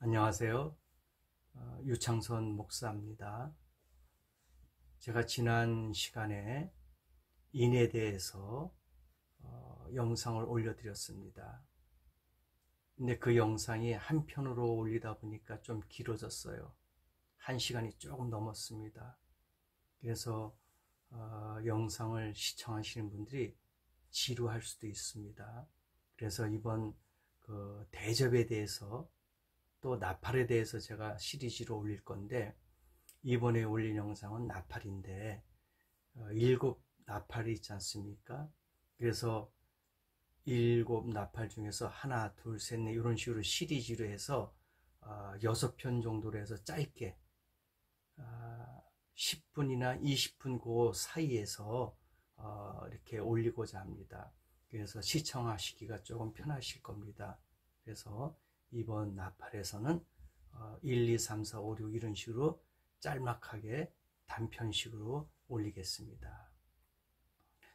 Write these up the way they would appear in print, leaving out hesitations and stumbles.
안녕하세요. 유창선 목사입니다. 제가 지난 시간에 인에 대해서 영상을 올려드렸습니다. 근데 그 영상이 한 편으로 올리다 보니까 좀 길어졌어요. 1시간이 조금 넘었습니다. 그래서 영상을 시청하시는 분들이 지루할 수도 있습니다. 그래서 이번 그 대접에 대해서 또 나팔에 대해서 제가 시리즈로 올릴 건데, 이번에 올린 영상은 나팔인데 7 나팔이 있지 않습니까? 그래서 7 나팔 중에서 하나, 둘, 셋, 넷 이런 식으로 시리즈로 해서 6편 정도로 해서 짧게 10분이나 20분 그 사이에서 이렇게 올리고자 합니다. 그래서 시청하시기가 조금 편하실 겁니다. 그래서 이번 나팔에서는 1, 2, 3, 4, 5, 6 이런 식으로 짤막하게 단편식으로 올리겠습니다.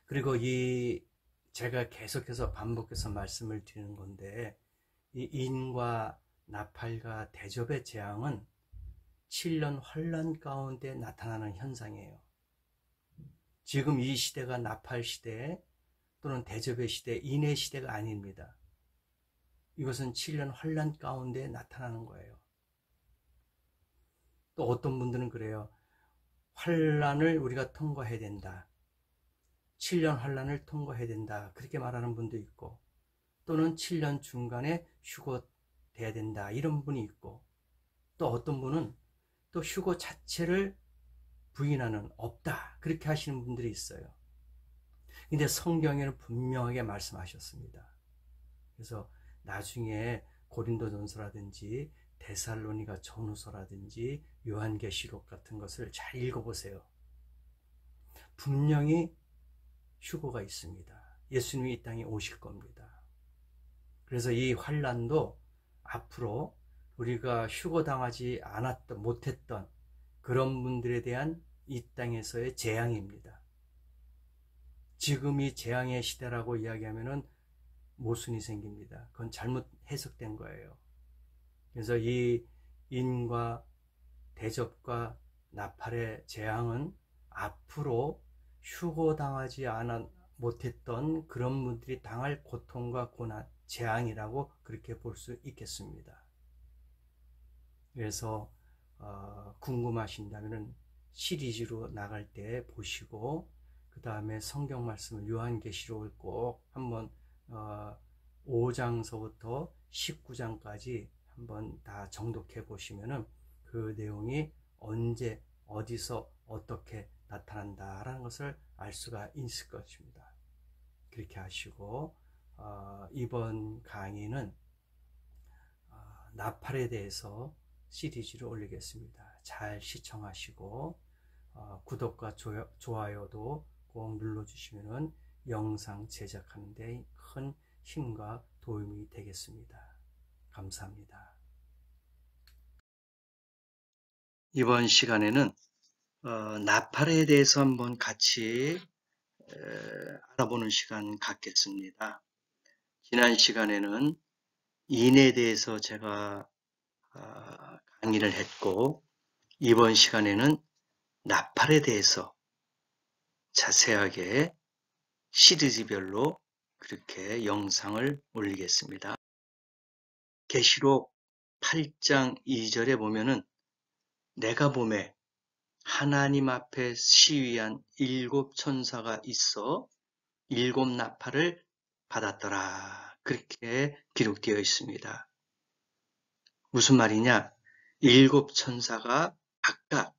그리고 제가 계속해서 반복해서 말씀을 드리는 건데, 이 인과 나팔과 대접의 재앙은 7년 환란 가운데 나타나는 현상이에요. 지금 이 시대가 나팔 시대 또는 대접의 시대, 인의 시대가 아닙니다. 이것은 7년 환란 가운데 나타나는 거예요. 또 어떤 분들은 그래요. 환란을 우리가 통과해야 된다. 7년 환란을 통과해야 된다. 그렇게 말하는 분도 있고, 또는 7년 중간에 휴거돼야 된다. 이런 분이 있고, 또 어떤 분은 또 휴거 자체를 부인하는, 없다. 그렇게 하시는 분들이 있어요. 근데 성경에는 분명하게 말씀하셨습니다. 그래서 나중에 고린도전서라든지 데살로니가 전후서라든지 요한계시록 같은 것을 잘 읽어보세요. 분명히 휴거가 있습니다. 예수님이 이 땅에 오실 겁니다. 그래서 이 환란도 앞으로 우리가 휴거당하지 않았던, 못했던 그런 분들에 대한 이 땅에서의 재앙입니다. 지금이 재앙의 시대라고 이야기하면은 모순이 생깁니다. 그건 잘못 해석된 거예요. 그래서 이 인과 대접과 나팔의 재앙은 앞으로 휴거당하지 못했던 그런 분들이 당할 고통과 고난, 재앙이라고 그렇게 볼 수 있겠습니다. 그래서 궁금하신다면 시리즈로 나갈 때 보시고, 그 다음에 성경 말씀을 요한계시록을 꼭 한번 5장서부터 19장까지 한번 다 정독해 보시면은 그 내용이 언제 어디서 어떻게 나타난다라는 것을 알 수가 있을 것입니다. 그렇게 하시고 이번 강의는 나팔에 대해서 시리즈를 올리겠습니다. 잘 시청하시고 구독과 좋아요도 꼭 눌러주시면 영상 제작하는 데 큰 힘과 도움이 되겠습니다. 감사합니다. 이번 시간에는 나팔에 대해서 한번 같이 알아보는 시간 갖겠습니다. 지난 시간에는 인에 대해서 제가 강의를 했고, 이번 시간에는 나팔에 대해서 자세하게 시리즈별로 그렇게 영상을 올리겠습니다. 계시록 8장 2절에 보면은 내가 보매 하나님 앞에 시위한 7 천사가 있어 7 나팔을 받았더라. 그렇게 기록되어 있습니다. 무슨 말이냐? 7 천사가 각각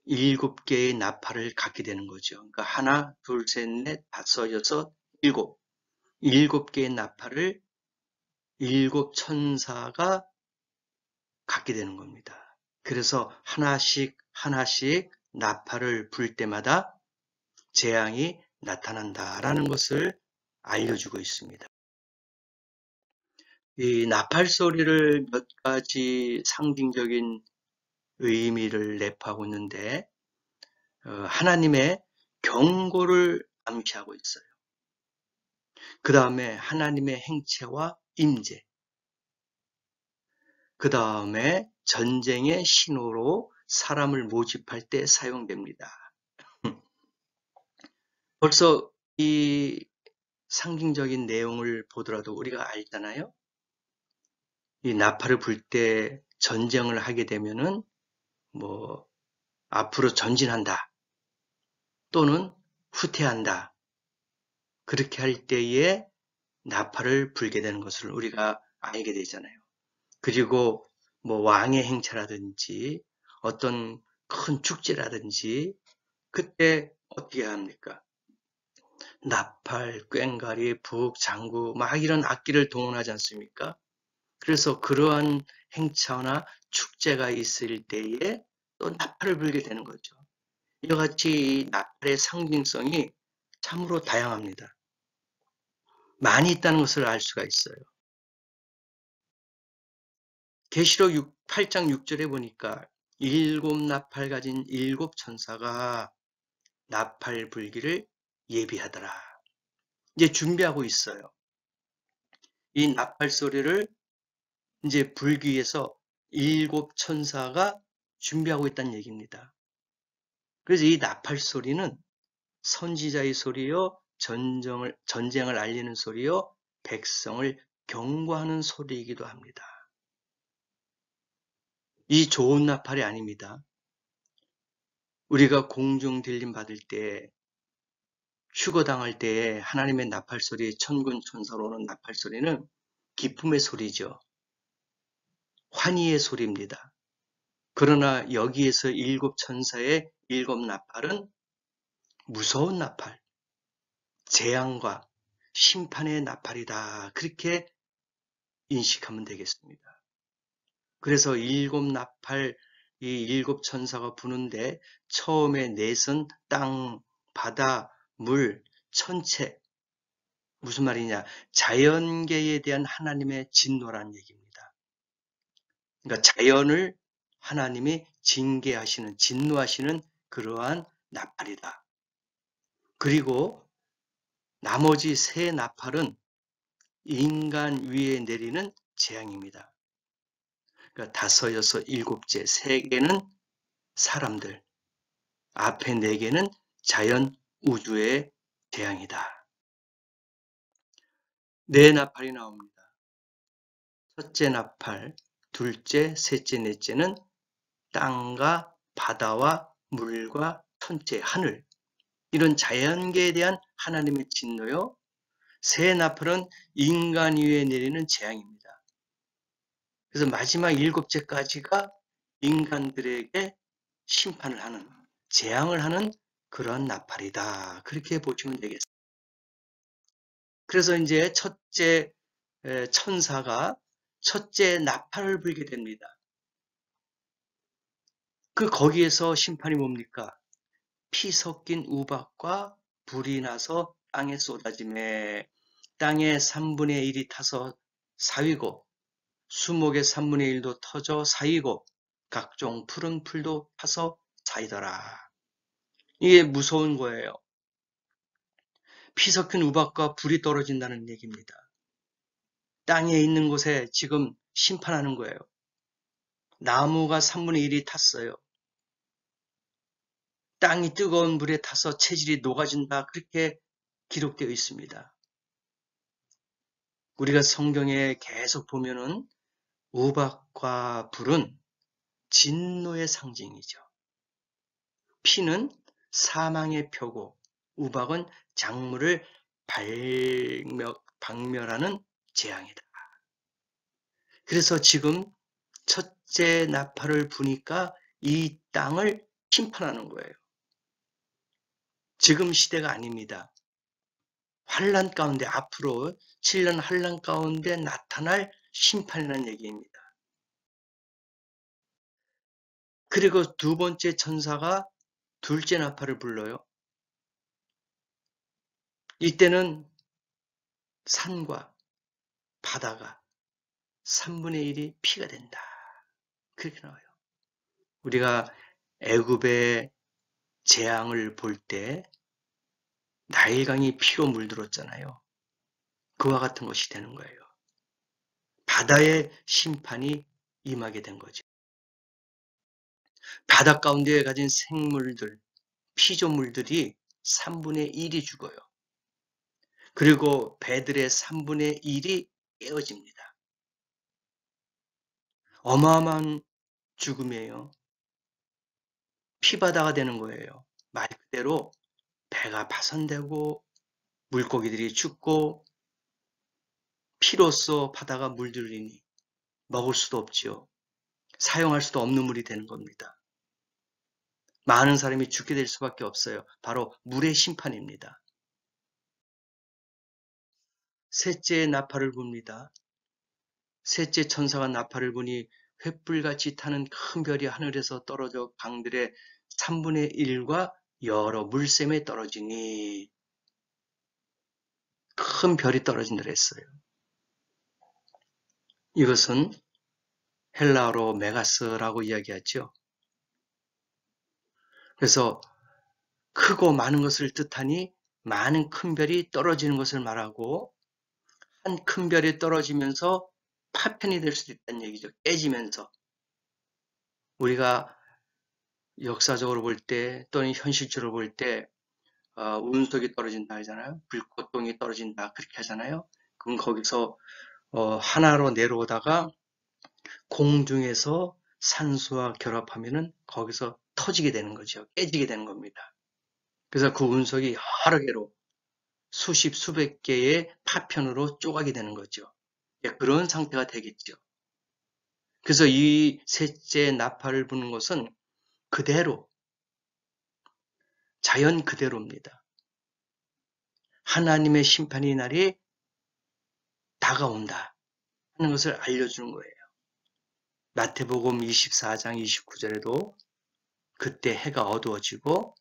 7개의 나팔을 갖게 되는 거죠. 그러니까 하나, 둘, 셋, 넷, 다섯, 여섯, 7. 7개의 나팔을 7 천사가 갖게 되는 겁니다. 그래서 하나씩 나팔을 불 때마다 재앙이 나타난다라는 것을 알려주고 있습니다. 이 나팔 소리를 몇 가지 상징적인 의미를 내포하고 있는데 하나님의 경고를 암시하고 있어요. 그 다음에 하나님의 행체와 임재, 그 다음에 전쟁의 신호로 사람을 모집할 때 사용됩니다. 벌써 이 상징적인 내용을 보더라도 우리가 알잖아요. 이 나팔을 불 때 전쟁을 하게 되면은 뭐 앞으로 전진한다 또는 후퇴한다. 그렇게 할 때에 나팔을 불게 되는 것을 우리가 알게 되잖아요. 그리고 뭐 왕의 행차라든지 어떤 큰 축제라든지 그때 어떻게 합니까? 나팔, 꽹과리, 북, 장구 막 이런 악기를 동원하지 않습니까? 그래서 그러한 행차나 축제가 있을 때에 또 나팔을 불게 되는 거죠. 이와 같이 이 나팔의 상징성이 참으로 다양합니다. 많이 있다는 것을 알 수가 있어요. 계시록 8장 6절에 보니까 일곱 나팔 가진 일곱 천사가 나팔 불기를 예비하더라. 이제 준비하고 있어요. 이 나팔 소리를 이제 불기 위해서 일곱 천사가 준비하고 있다는 얘기입니다. 그래서 이 나팔 소리는 선지자의 소리요, 전쟁을 알리는 소리요, 백성을 경고하는 소리이기도 합니다. 이 좋은 나팔이 아닙니다. 우리가 공중 들림 받을 때, 휴거당할 때에 하나님의 나팔 소리, 천군 천사로 오는 나팔 소리는 기쁨의 소리죠. 환희의 소리입니다. 그러나 여기에서 일곱 천사의 일곱 나팔은 무서운 나팔, 재앙과 심판의 나팔이다. 그렇게 인식하면 되겠습니다. 그래서 일곱 나팔, 이 일곱 천사가 부는데 처음에 넷은 땅, 바다, 물, 천체. 무슨 말이냐? 자연계에 대한 하나님의 진노라는 얘기입니다. 그러니까 자연을 하나님이 징계하시는, 진노하시는 그러한 나팔이다. 그리고 나머지 세 나팔은 인간 위에 내리는 재앙입니다. 그러니까 다섯, 여섯, 일곱째, 세 개는 사람들, 앞에 네 개는 자연 우주의 재앙이다. 네 나팔이 나옵니다. 첫째 나팔, 둘째, 셋째, 넷째는 땅과 바다와 물과 천체, 하늘, 이런 자연계에 대한 하나님의 진노요. 세 나팔은 인간 위에 내리는 재앙입니다. 그래서 마지막 일곱째까지가 인간들에게 심판을 하는, 재앙을 하는 그런 나팔이다. 그렇게 보시면 되겠습니다. 그래서 이제 첫째 천사가 첫째 나팔을 불게 됩니다. 거기에서 심판이 뭡니까? 피 섞인 우박과 불이 나서 땅에 쏟아지매 땅의 3분의 1이 타서 사위고 수목의 3분의 1도 터져 사이고 각종 푸른 풀도 타서 사이더라. 이게 무서운 거예요. 피 섞인 우박과 불이 떨어진다는 얘기입니다. 땅에 있는 곳에 지금 심판하는 거예요. 나무가 3분의 1이 탔어요. 땅이 뜨거운 물에 타서 체질이 녹아진다. 그렇게 기록되어 있습니다. 우리가 성경에 계속 보면은 우박과 불은 진노의 상징이죠. 피는 사망의 표고 우박은 작물을 박멸하는 재앙이다. 그래서 지금 첫째 나팔을 부니까 이 땅을 심판하는 거예요. 지금 시대가 아닙니다. 환란 가운데 앞으로 7년 환란 가운데 나타날 심판이라는 얘기입니다. 그리고 두 번째 천사가 둘째 나팔을 불러요. 이때는 산과 바다가 3분의 1이 피가 된다. 그렇게 나와요. 우리가 애굽의 재앙을 볼 때 나일강이 피로 물들었잖아요. 그와 같은 것이 되는 거예요. 바다의 심판이 임하게 된 거죠. 바다 가운데 가진 생물들, 피조물들이 3분의 1이 죽어요. 그리고 배들의 3분의 1이 깨어집니다. 어마어마한 죽음이에요. 피바다가 되는 거예요. 말 그대로 배가 파손되고 물고기들이 죽고 피로써 바다가 물들리니 먹을 수도 없지요. 사용할 수도 없는 물이 되는 겁니다. 많은 사람이 죽게 될 수밖에 없어요. 바로 물의 심판입니다. 셋째 나팔을 붑니다. 셋째 천사가 나팔을 부니 횃불같이 타는 큰 별이 하늘에서 떨어져 강들의 3분의 1과 여러 물샘에 떨어지니 큰 별이 떨어진다 그랬어요. 이것은 헬라어로 메가스라고 이야기하죠. 그래서 크고 많은 것을 뜻하니 많은 큰 별이 떨어지는 것을 말하고 한 큰 별이 떨어지면서 파편이 될 수도 있다는 얘기죠. 깨지면서. 우리가 역사적으로 볼 때 또는 현실적으로 볼 때 운석이 떨어진다 하잖아요. 불꽃동이 떨어진다 그렇게 하잖아요. 그럼 거기서 하나로 내려오다가 공중에서 산소와 결합하면은 거기서 터지게 되는 거죠. 깨지게 되는 겁니다. 그래서 그 운석이 여러 개로 수십 수백 개의 파편으로 쪼가게 되는 거죠. 그런 상태가 되겠죠. 그래서 이 셋째 나팔을 부는 것은 그대로 자연 그대로입니다. 하나님의 심판의 날이 다가온다 하는 것을 알려주는 거예요. 마태복음 24장 29절에도 그때 해가 어두워지고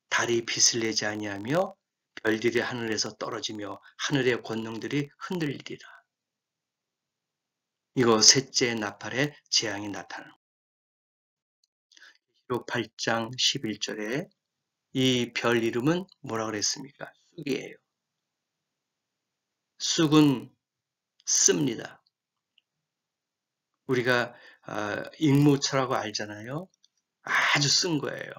달이 빛을 내지 아니하며 별들이 하늘에서 떨어지며 하늘의 권능들이 흔들리리라. 이거 셋째 나팔의 재앙이 나타나는 거예요. 8장 11절에 이 별 이름은 뭐라 그랬습니까? 쑥이에요. 쑥은 씁니다. 우리가 익모초라고 알잖아요. 아주 쓴 거예요.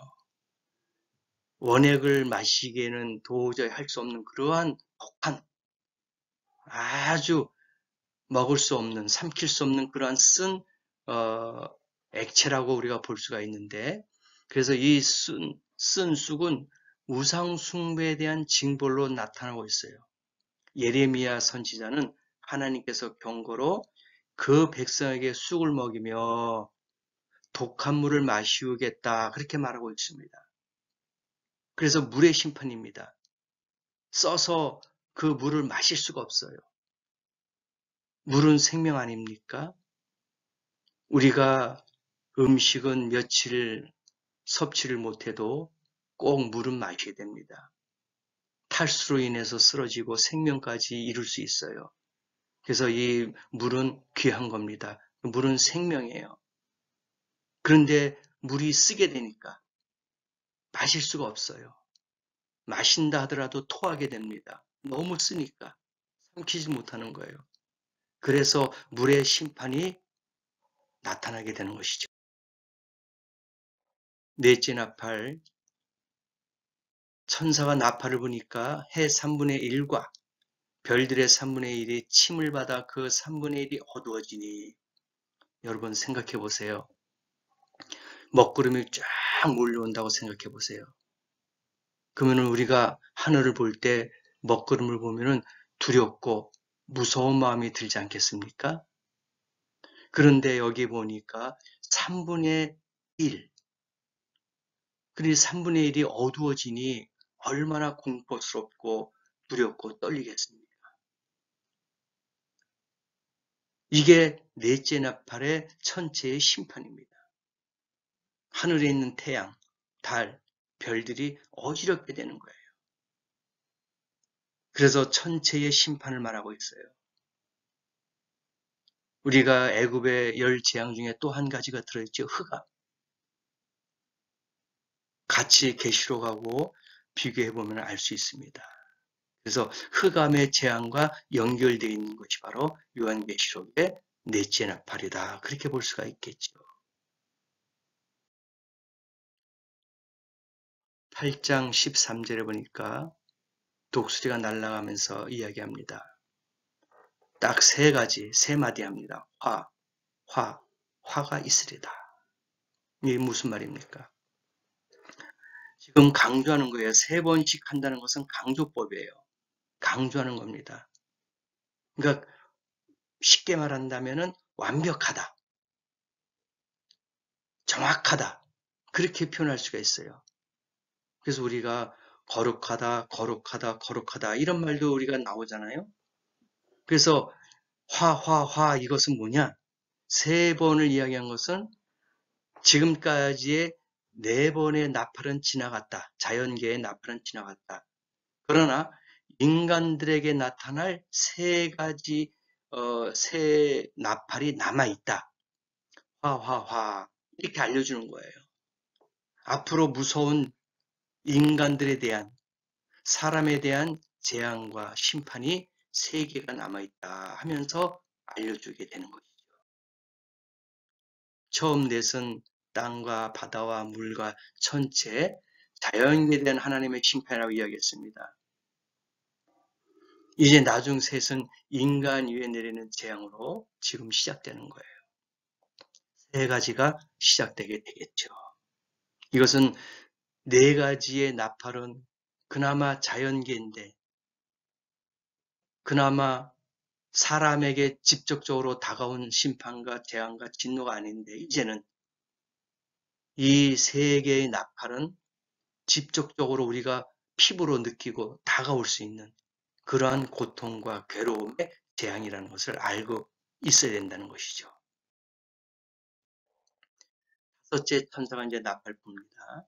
원액을 마시기에는 도저히 할 수 없는 그러한 독한 아주 먹을 수 없는 삼킬 수 없는 그러한 쓴 액체라고 우리가 볼 수가 있는데 그래서 이 쓴 쑥은 우상 숭배에 대한 징벌로 나타나고 있어요. 예레미야 선지자는 하나님께서 경고로 그 백성에게 쑥을 먹이며 독한 물을 마시우겠다 그렇게 말하고 있습니다. 그래서 물의 심판입니다. 써서 그 물을 마실 수가 없어요. 물은 생명 아닙니까? 우리가 음식은 며칠 섭취를 못해도 꼭 물은 마셔야 됩니다. 탈수로 인해서 쓰러지고 생명까지 이룰 수 있어요. 그래서 이 물은 귀한 겁니다. 물은 생명이에요. 그런데 물이 쓰게 되니까 마실 수가 없어요. 마신다 하더라도 토하게 됩니다. 너무 쓰니까 삼키지 못하는 거예요. 그래서 물의 심판이 나타나게 되는 것이죠. 넷째 나팔, 천사가 나팔을 부니까 해 3분의 1과 별들의 3분의 1이 침을 받아 그 3분의 1이 어두워지니 여러분 생각해 보세요. 먹구름이 쫙 몰려온다고 생각해 보세요. 그러면 우리가 하늘을 볼 때 먹구름을 보면 두렵고 무서운 마음이 들지 않겠습니까? 그런데 여기 보니까 3분의 1, 그리고 3분의 1이 어두워지니 얼마나 공포스럽고 두렵고 떨리겠습니까? 이게 넷째 나팔의 천체의 심판입니다. 하늘에 있는 태양, 달, 별들이 어지럽게 되는 거예요. 그래서 천체의 심판을 말하고 있어요. 우리가 애굽의 열 재앙 중에 또 한 가지가 들어있죠. 흑암. 같이 계시록하고 비교해보면 알 수 있습니다. 그래서 흑암의 재앙과 연결되어 있는 것이 바로 요한계시록의 넷째 나팔이다. 그렇게 볼 수가 있겠죠. 8장 13절에 보니까 독수리가 날아가면서 이야기합니다. 딱 세 가지, 세 마디 합니다. 화가 있으리다. 이게 무슨 말입니까? 지금 강조하는 거예요. 세 번씩 한다는 것은 강조법이에요. 강조하는 겁니다. 그러니까 쉽게 말한다면 완벽하다, 정확하다, 그렇게 표현할 수가 있어요. 그래서 우리가 거룩하다, 거룩하다, 거룩하다 이런 말도 우리가 나오잖아요. 그래서 화 이것은 뭐냐? 세 번을 이야기한 것은 지금까지의 네 번의 나팔은 지나갔다. 자연계의 나팔은 지나갔다. 그러나 인간들에게 나타날 세 가지 새 나팔이 남아있다. 화 이렇게 알려주는 거예요. 앞으로 무서운 인간들에 대한 사람에 대한 재앙과 심판이 세 개가 남아있다 하면서 알려주게 되는 것이죠. 처음 넷은 땅과 바다와 물과 천체, 자연에 대한 하나님의 심판이라고 이야기했습니다. 이제 나중 셋은 인간 위에 내리는 재앙으로 지금 시작되는 거예요. 세 가지가 시작되게 되겠죠. 이것은 네 가지의 나팔은 그나마 자연계인데, 그나마 사람에게 직접적으로 다가온 심판과 재앙과 진노가 아닌데, 이제는 이 세 개의 나팔은 직접적으로 우리가 피부로 느끼고 다가올 수 있는 그러한 고통과 괴로움의 재앙이라는 것을 알고 있어야 된다는 것이죠. 첫째 천사가 이제 나팔 붑니다.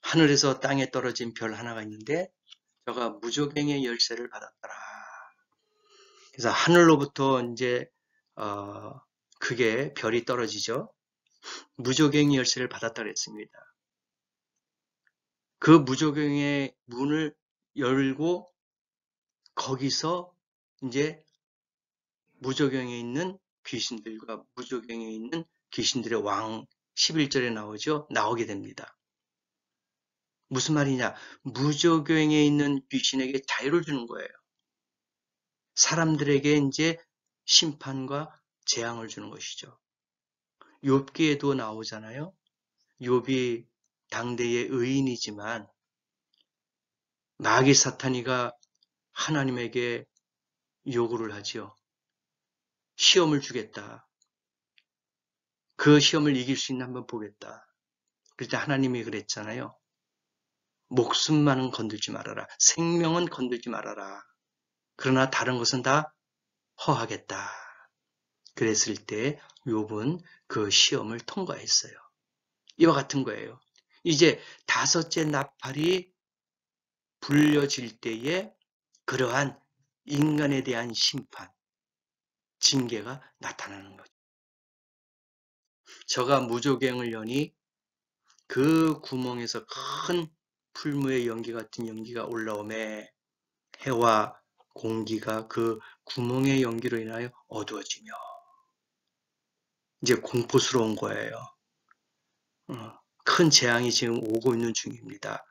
하늘에서 땅에 떨어진 별 하나가 있는데 저가 무조갱의 열쇠를 받았더라. 그래서 하늘로부터 이제 그게 별이 떨어지죠. 무조갱의 열쇠를 받았다 그랬습니다. 그 무조갱의 문을 열고 거기서 이제 무조갱에 있는 귀신들과 무조갱에 있는 귀신들의 왕 11절에 나오죠. 나오게 됩니다. 무슨 말이냐? 무조갱에 있는 귀신에게 자유를 주는 거예요. 사람들에게 이제 심판과 재앙을 주는 것이죠. 욥기에도 나오잖아요. 욥이 당대의 의인이지만 마귀 사탄이가 하나님에게 요구를 하지요. 시험을 주겠다. 그 시험을 이길 수 있나 한번 보겠다. 그럴 때 하나님이 그랬잖아요. 목숨만은 건들지 말아라. 생명은 건들지 말아라. 그러나 다른 것은 다 허하겠다. 그랬을 때 욥은 그 시험을 통과했어요. 이와 같은 거예요. 이제 다섯째 나팔이 불려질 때에 그러한 인간에 대한 심판, 징계가 나타나는 거죠. 저가 무조갱을 여니 그 구멍에서 큰 풀무의 연기 같은 연기가 올라오매 해와 공기가 그 구멍의 연기로 인하여 어두워지며 이제 공포스러운 거예요. 큰 재앙이 지금 오고 있는 중입니다.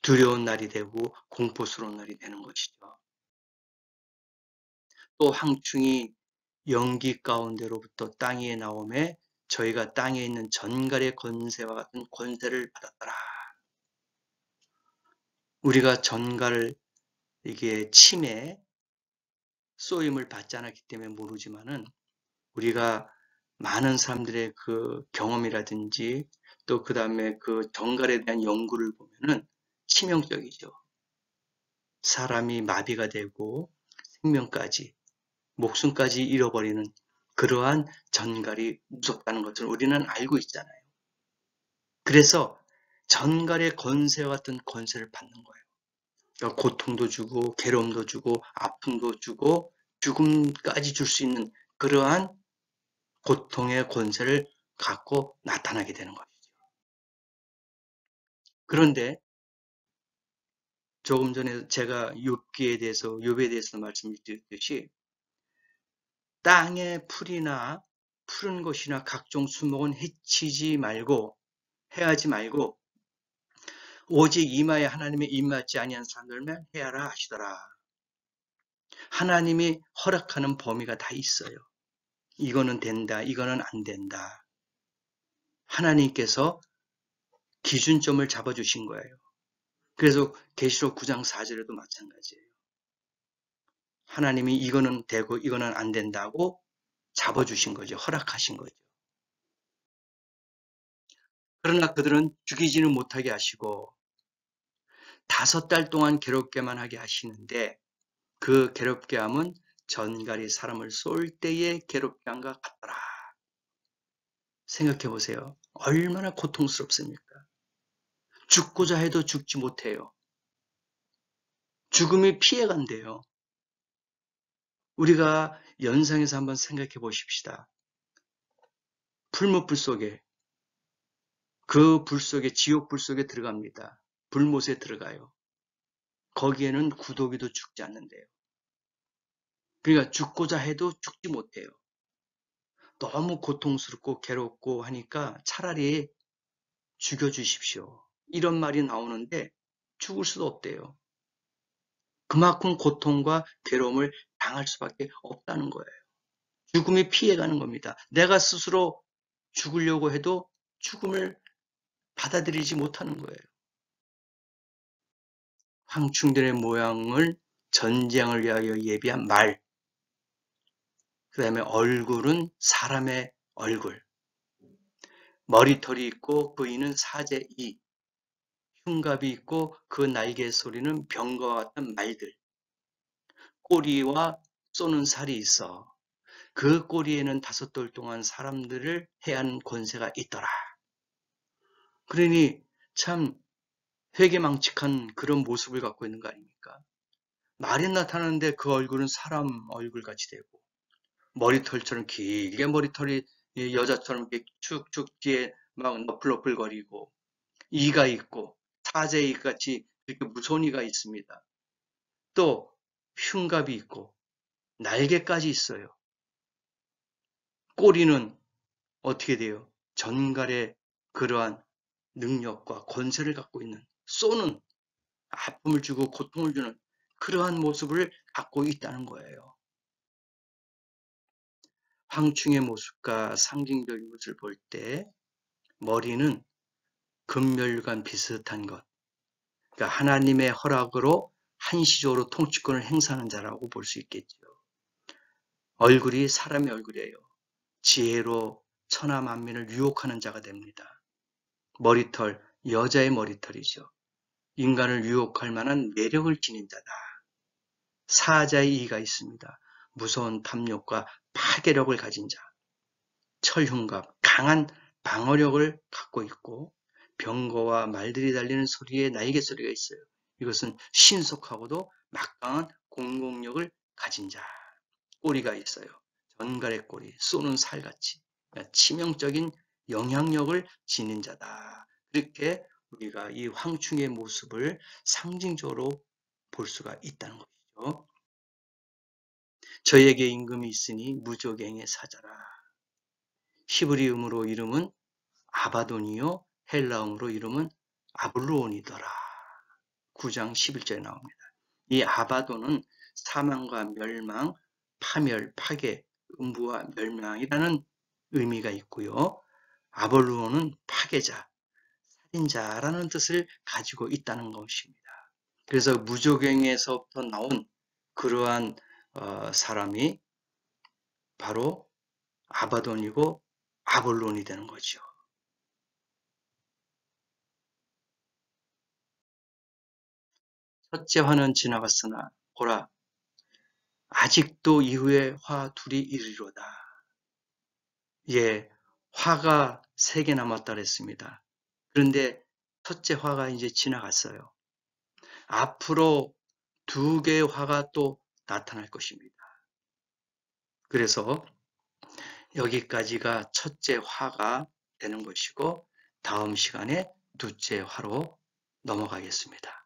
두려운 날이 되고 공포스러운 날이 되는 것이죠. 또 황충이 연기 가운데로부터 땅 위에 나오매 저희가 땅에 있는 전갈의 권세와 같은 권세를 받았더라. 우리가 전갈 이게 침에 쏘임을 받지 않았기 때문에 모르지만은 우리가 많은 사람들의 그 경험이라든지 또 그 다음에 그 전갈에 대한 연구를 보면은 치명적이죠. 사람이 마비가 되고 생명까지 목숨까지 잃어버리는 그러한 전갈이 무섭다는 것을 우리는 알고 있잖아요. 그래서 전갈의 권세와 같은 권세를 받는 거예요. 그러니까 고통도 주고 괴로움도 주고 아픔도 주고 죽음까지 줄 수 있는 그러한 고통의 권세를 갖고 나타나게 되는 것이죠. 그런데 조금 전에 제가 욥기에 대해서 욥에 대해서 말씀드렸듯이 땅의 풀이나 푸른 것이나 각종 수목은 해하지 말고 오직 이마에 하나님의 입맞지 아니한 사람들만 해하라 하시더라. 하나님이 허락하는 범위가 다 있어요. 이거는 된다, 이거는 안 된다. 하나님께서 기준점을 잡아주신 거예요. 그래서 계시록 9장 4절에도 마찬가지예요. 하나님이 이거는 되고 이거는 안 된다고 잡아주신 거죠. 허락하신 거죠. 그러나 그들은 죽이지는 못하게 하시고 5달 동안 괴롭게만 하게 하시는데 그 괴롭게 함은 전갈이 사람을 쏠 때의 괴롭게 함과 같더라. 생각해 보세요. 얼마나 고통스럽습니까? 죽고자 해도 죽지 못해요. 죽음이 피해간대요. 우리가 연상해서 한번 생각해 보십시다. 풀무불 속에, 그 불 속에, 지옥 불 속에 들어갑니다. 불못에 들어가요. 거기에는 구더기도 죽지 않는데요. 그러니까 죽고자 해도 죽지 못해요. 너무 고통스럽고 괴롭고 하니까 차라리 죽여주십시오. 이런 말이 나오는데 죽을 수도 없대요. 그만큼 고통과 괴로움을 당할 수밖에 없다는 거예요. 죽음이 피해가는 겁니다. 내가 스스로 죽으려고 해도 죽음을 받아들이지 못하는 거예요. 황충전의 모양을 전쟁을 위하여 예비한 말, 그 다음에 얼굴은 사람의 얼굴, 머리털이 있고 그 이는 사제이, 흉갑이 있고 그 날개 소리는 병과 같은 말들, 꼬리와 쏘는 살이 있어. 그 꼬리에는 5돌 동안 사람들을 해하는 권세가 있더라. 그러니 참 회개망측한 그런 모습을 갖고 있는 거 아닙니까? 말이 나타나는데 그 얼굴은 사람 얼굴 같이 되고 머리털처럼 길게 머리털이 여자처럼 이렇게 축축 뒤에 막 너플너플거리고 이가 있고 사제이 같이 이렇게 무손이가 있습니다. 또 흉갑이 있고 날개까지 있어요. 꼬리는 어떻게 돼요? 전갈의 그러한 능력과 권세를 갖고 있는 쏘는 아픔을 주고 고통을 주는 그러한 모습을 갖고 있다는 거예요. 황충의 모습과 상징적인 것을 볼 때 머리는 금멸관 비슷한 것, 그러니까 하나님의 허락으로 한시적으로 통치권을 행사하는 자라고 볼 수 있겠죠. 얼굴이 사람의 얼굴이에요. 지혜로 천하 만민을 유혹하는 자가 됩니다. 머리털, 여자의 머리털이죠. 인간을 유혹할 만한 매력을 지닌 자다. 사자의 이가 있습니다. 무서운 탐욕과 파괴력을 가진 자. 철흉갑, 강한 방어력을 갖고 있고 병거와 말들이 달리는 소리에 날개 소리가 있어요. 이것은 신속하고도 막강한 공공력을 가진 자. 꼬리가 있어요. 전갈의 꼬리, 쏘는 살같이 치명적인 영향력을 지닌 자다. 그렇게 우리가 이 황충의 모습을 상징적으로 볼 수가 있다는 것이죠. 저에게 임금이 있으니 무적행의 사자라. 히브리음으로 이름은 아바돈이요 헬라음으로 이름은 아블로온이더라. 9장 11절에 나옵니다. 이 아바돈은 사망과 멸망, 파멸, 파괴, 음부와 멸망이라는 의미가 있고요. 아볼루온은 파괴자, 살인자라는 뜻을 가지고 있다는 것입니다. 그래서 무적행에서부터 나온 그러한 사람이 바로 아바돈이고 아볼론이 되는 거죠. 첫째 화는 지나갔으나 보라 아직도 이후에 화 둘이 이르리로다. 예, 화가 3개 남았다 그랬습니다. 그런데 첫째 화가 이제 지나갔어요. 앞으로 2개의 화가 또 나타날 것입니다. 그래서 여기까지가 첫째 화가 되는 것이고 다음 시간에 둘째 화로 넘어가겠습니다.